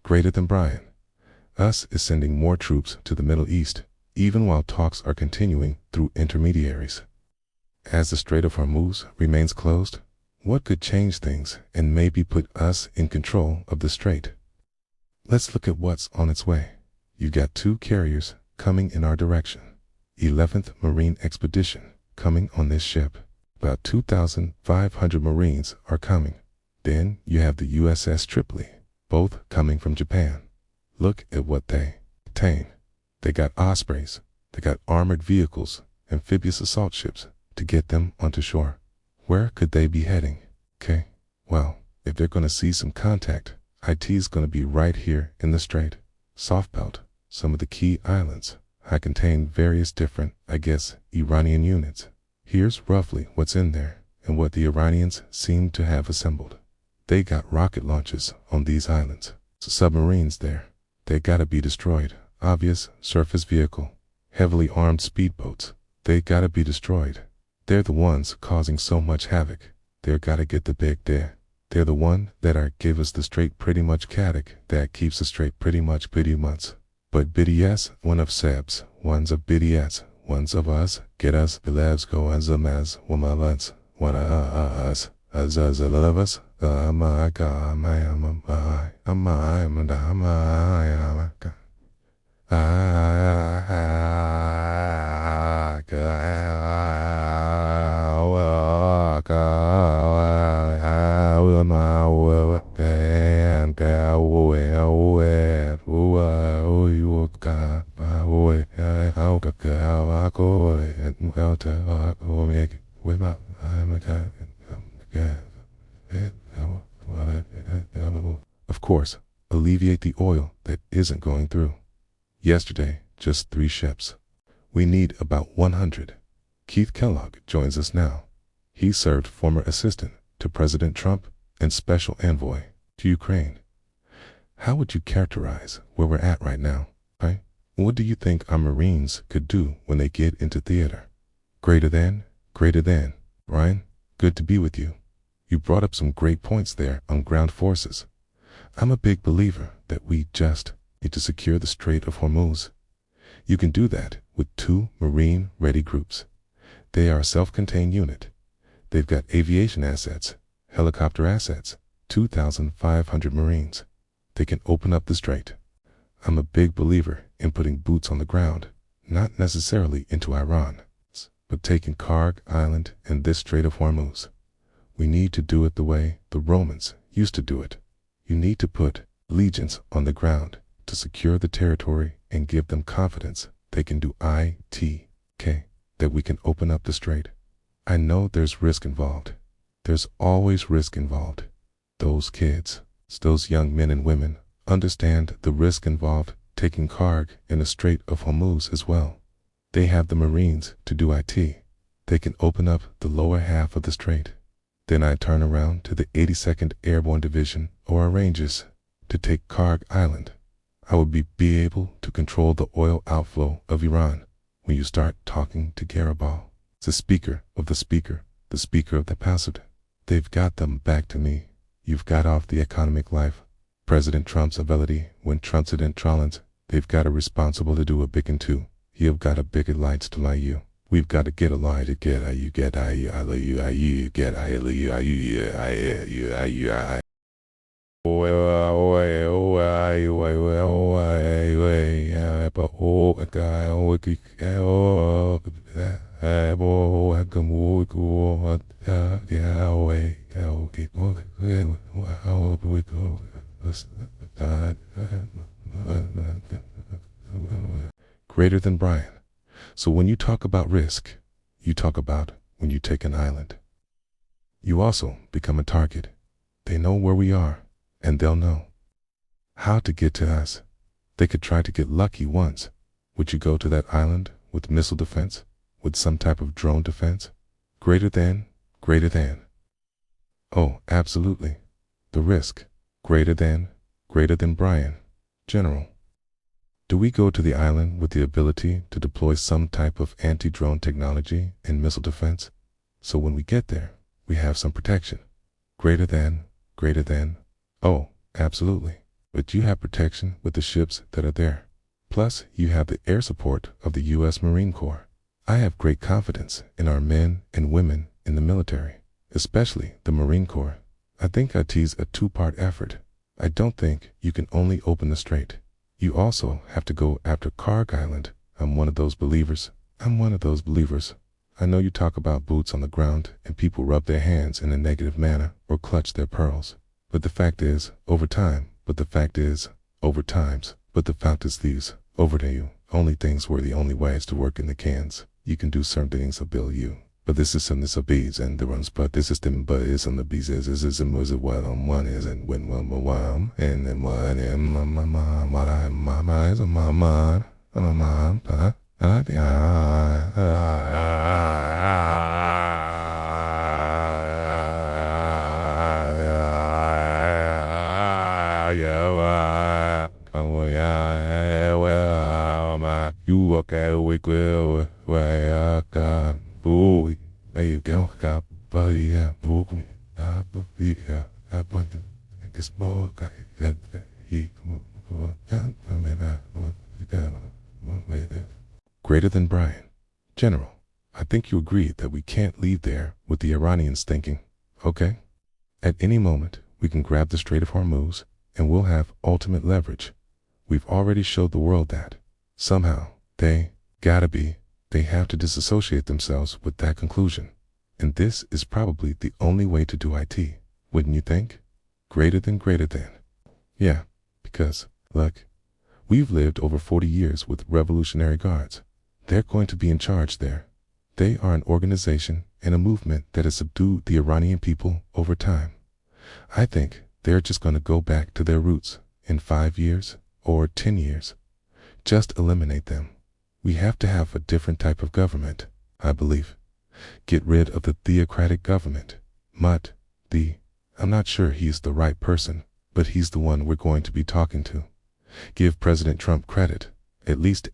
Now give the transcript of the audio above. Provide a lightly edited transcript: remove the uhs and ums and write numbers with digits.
Greater than Brian. Us is sending more troops to the Middle East, even while talks are continuing through intermediaries. As the Strait of Hormuz remains closed, what could change things and maybe put us in control of the strait? Let's look at what's on its way. You got 2 carriers coming in our direction. 11th Marine Expedition coming on this ship. About 2,500 Marines are coming. Then you have the USS Tripoli, both coming from Japan. Look at what they contain. They got Ospreys, they got armored vehicles, amphibious assault ships to get them onto shore. Where could they be heading? Okay, well, if they're going to see some contact, IT is going to be right here in the strait. Soft belt, some of the key islands. I contain various different, Iranian units. Here's roughly what's in there and what the Iranians seem to have assembled. They got rocket launches on these islands. Submarines there. They gotta be destroyed. Obvious surface vehicle. Heavily armed speedboats. They gotta be destroyed. They're the ones causing so much havoc. They're gotta get the big there. They're the one that are give us the strait pretty much chaotic, that keeps the strait pretty much months. But BDS, one of Seb's, one's of BDS, one's of us, get us, belevs go as a maz, one of us, one of us, as a love us, my God, Of course, alleviate the oil that isn't going through. Yesterday, just 3 ships. We need about 100. Keith Kellogg joins us now. He served former assistant to President Trump and special envoy to Ukraine. How would you characterize where we're at right now, right? What do you think our Marines could do when they get into theater? Greater than. Ryan, good to be with you. You brought up some great points there on ground forces. I'm a big believer that we just need to secure the Strait of Hormuz. You can do that with 2 Marine-ready groups. They are a self-contained unit. They've got aviation assets, helicopter assets, 2,500 Marines. They can open up the strait. I'm a big believer in putting boots on the ground, not necessarily into Iran, but taking Karg Island and this Strait of Hormuz. We need to do it the way the Romans used to do it. You need to put legions on the ground to secure the territory and give them confidence they can do ITK, that we can open up the strait. I know there's risk involved. There's always risk involved. Those kids, those young men and women, understand the risk involved taking Karg in the Strait of Hormuz as well. They have the Marines to do IT. They can open up the lower half of the strait. Then I turn around to the 82nd Airborne Division or our Rangers to take Karg Island. I would be able to control the oil outflow of Iran when you start talking to Garibald, the speaker of the passive. They've got them back to me. You've got off the economic life. President Trump's ability when Trump's in Trollins, they've got a responsible to do a big and two. You've got a bigger lights to lie you. We've got to get a lie to get you get you get Greater than Brian. So when you talk about risk, you talk about when you take an island. You also become a target. They know where we are, and they'll know how to get to us. They could try to get lucky once. Would you go to that island with missile defense, with some type of drone defense? Greater than. Oh, absolutely. The risk. Greater than Brian. General. Do we go to the island with the ability to deploy some type of anti-drone technology and missile defense? So when we get there, we have some protection. Greater than. Oh, absolutely. but you have protection with the ships that are there. Plus, you have the air support of the U.S. Marine Corps. I have great confidence in our men and women in the military, especially the Marine Corps. I think IT's a two-part effort. I don't think you can only open the strait. You also have to go after Karg Island. I'm one of those believers. I know you talk about boots on the ground and people rub their hands in a negative manner or clutch their pearls. But the fact is, over times, these, over to you, only things were the only ways to work in the cans. You can do certain things to build you. But this is the bees and the runs, but this system, but is on the bees is what on one is and when one and then what in my mind, what I my mind is on my mind, and I think you okay we will way I got boy there you go got buddy yeah book I want this boy that he greater than Brian. General, I think you agree that we can't leave there with the Iranians thinking, okay? At any moment, we can grab the Strait of Hormuz and we'll have ultimate leverage. We've already showed the world that. Somehow, they have to disassociate themselves with that conclusion. And this is probably the only way to do IT, wouldn't you think? Greater than. Yeah, because, look, we've lived over 40 years with Revolutionary Guards. They're going to be in charge there. They are an organization and a movement that has subdued the Iranian people over time. I think they're just going to go back to their roots in 5 years or 10 years. Just eliminate them. We have to have a different type of government, I believe. Get rid of the theocratic government. I'm not sure he's the right person, but he's the one we're going to be talking to. Give President Trump credit. At least